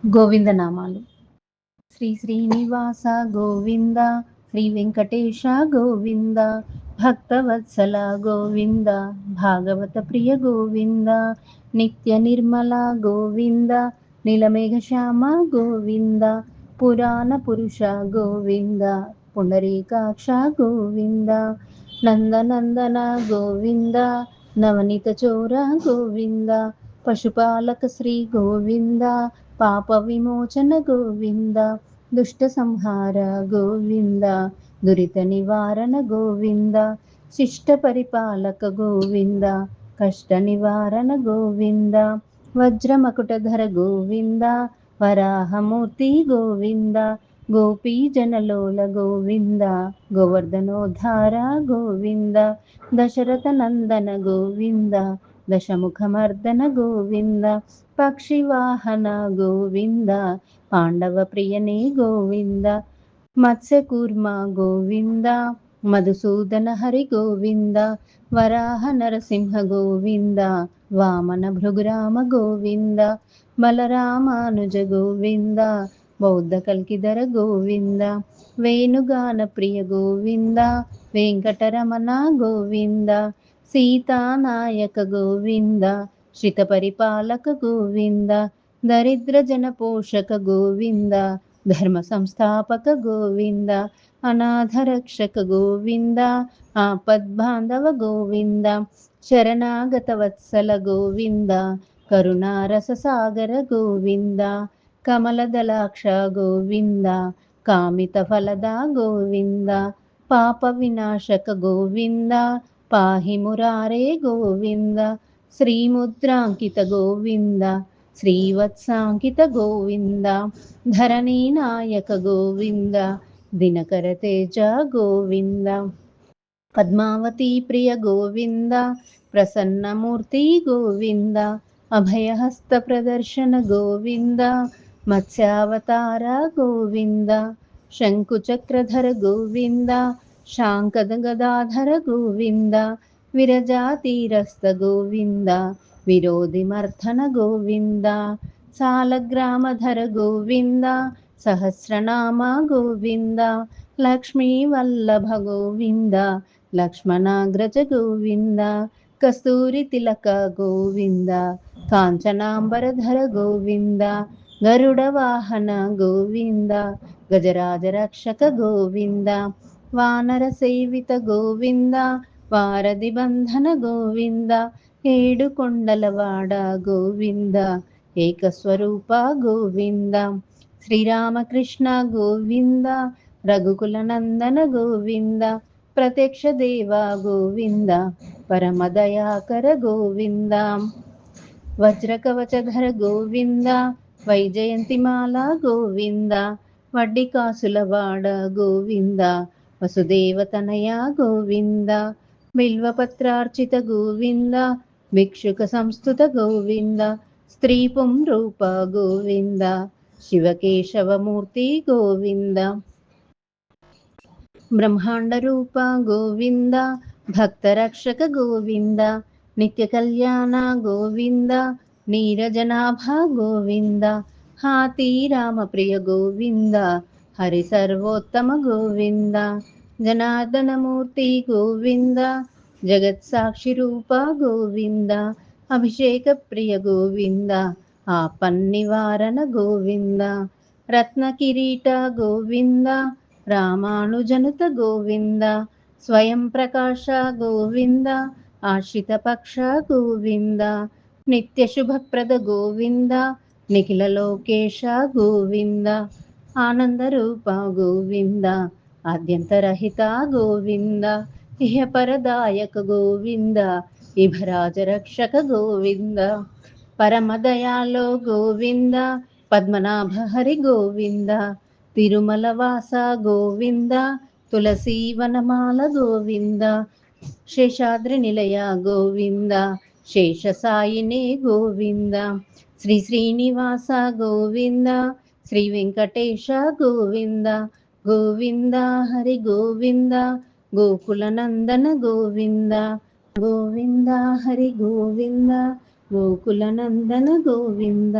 గోవిందనామాలు. శ్రీ శ్రీనివాస గోవింద, శ్రీ వెంకటేశ గోవింద, భక్తవత్సల గోవింద, భాగవత ప్రియ గోవింద, నిత్య నిర్మల గోవింద, నీలమేఘ శ్యామ గోవింద, పురాణ పురుష గోవింద, పుండరీకాక్ష గోవింద, నందనందన గోవింద, నవనీత చోర గోవింద, పశుపాలక శ్రీ గోవింద, పాప విమోచన గోవింద, దుష్ట సంహార గోవింద, దురిత నివారణ గోవింద, శిష్ట పరిపాలక గోవింద, కష్ట నివారణ గోవింద, వజ్రమకుటధర గోవింద, వరాహమూర్తి గోవింద, గోపీ జనలోల గోవింద, గోవర్ధనోద్ధార గోవింద, దశరథ నందన గోవింద, దశముఖమర్దన గోవింద, పక్షివాహన గోవింద, పాండవ ప్రియనే గోవింద, మత్స్యకూర్మ గోవింద, మధుసూదన హరి గోవింద, వరాహ నరసింహ గోవింద, వామన భృగురామ గోవింద, బలరామానుజ గోవింద, బౌద్ధ కల్కిధర గోవింద, వేణుగాన ప్రియ గోవింద, వెంకటరమణ గోవింద, సీతానాయక గోవింద, శ్రిత పరిపాలక గోవింద, దరిద్ర జన పోషక గోవింద, ధర్మ సంస్థాపక గోవింద, అనాథ రక్షక గోవింద, ఆపద్బాంధవ గోవింద, శరణాగత వత్సల గోవింద, కరుణారస సాగర గోవింద, కమలదలాక్ష గోవింద, కామిత ఫలద గోవింద, పాప వినాశక గోవింద, పాహి మురారే గోవింద, శ్రీముద్రాంకిత గోవింద, శ్రీవత్సాంకిత గోవింద, ధరణీ నాయక గోవింద, దినకర తేజ గోవింద, పద్మావతి ప్రియ గోవింద, ప్రసన్నమూర్తి గోవింద, అభయహస్త ప్రదర్శన గోవింద, మత్స్యావతార గోవింద, శంకుచక్రధర గోవింద, శాంకద గదాధర గోవింద, విరజాతీరస్థ గోవింద, విరోధిమర్థన గోవింద, సాలగ్రామధర గోవింద, సహస్రనామ గోవింద, లక్ష్మీ వల్లభ గోవింద, లక్ష్మణాగ్రజ గోవింద, కస్తూరి తిలక గోవింద, కాంచనాంబరధర గోవింద, గరుడ వాహన గోవింద, గజరాజ రక్షక గోవింద, వానర సేవిత గోవింద, వారధి బంధన గోవింద, ఏడు కొండలవాడ గోవింద, ఏకస్వరూప గోవింద, శ్రీరామకృష్ణ గోవింద, రఘుకుల నందన గోవింద, ప్రత్యక్ష దేవ గోవింద, పరమదయాకర గోవింద, వజ్రకవచధర గోవింద, వైజయంతిమాల గోవింద, వడ్డికాసులవాడ గోవింద, వసుదేవతనయ గోవింద, బిల్వపత్రార్చిత గోవింద, భిక్షుక సంస్థుత గోవింద, స్త్రీ పుంరూప గోవింద, శివకేశవమూర్తి గోవింద, బ్రహ్మాండ రూప గోవింద, భక్తరక్షక గోవింద, నిత్య కళ్యాణ గోవింద, నీరజనాభ గోవింద, హాతి రామప్రియ గోవింద, హరి సర్వోత్తమ గోవింద, జనార్దనమూర్తి గోవింద, జగత్సాక్షి రూప గోవింద, అభిషేక ప్రియ గోవింద, ఆపన్నివారణ గోవింద, రత్న కిరీట గోవింద, రామానుజనుత గోవింద, స్వయం ప్రకాశ గోవింద, ఆశ్రిత పక్ష గోవింద, నిత్య శుభప్రద గోవింద, నిఖిల లోకేశ గోవింద, ఆనందరూప గోవింద, ఆద్యంతరహిత గోవింద, ఇహపరదాయక గోవింద, ఇభరాజ రక్షక గోవింద, పరమదయాలో గోవింద, పద్మనాభ హరి గోవింద, తిరుమల వాస గోవింద, తులసీ వనమాల గోవింద, శేషాద్రి నిలయ గోవింద, శేషసాయినే గోవింద, శ్రీ శ్రీనివాస గోవింద, శ్రీ వెంకటేశ గోవింద, గోవింద హరి గోవింద, గోకుల నందన గోవింద, గోవింద హరి గోవింద, గోకుల నందన గోవింద.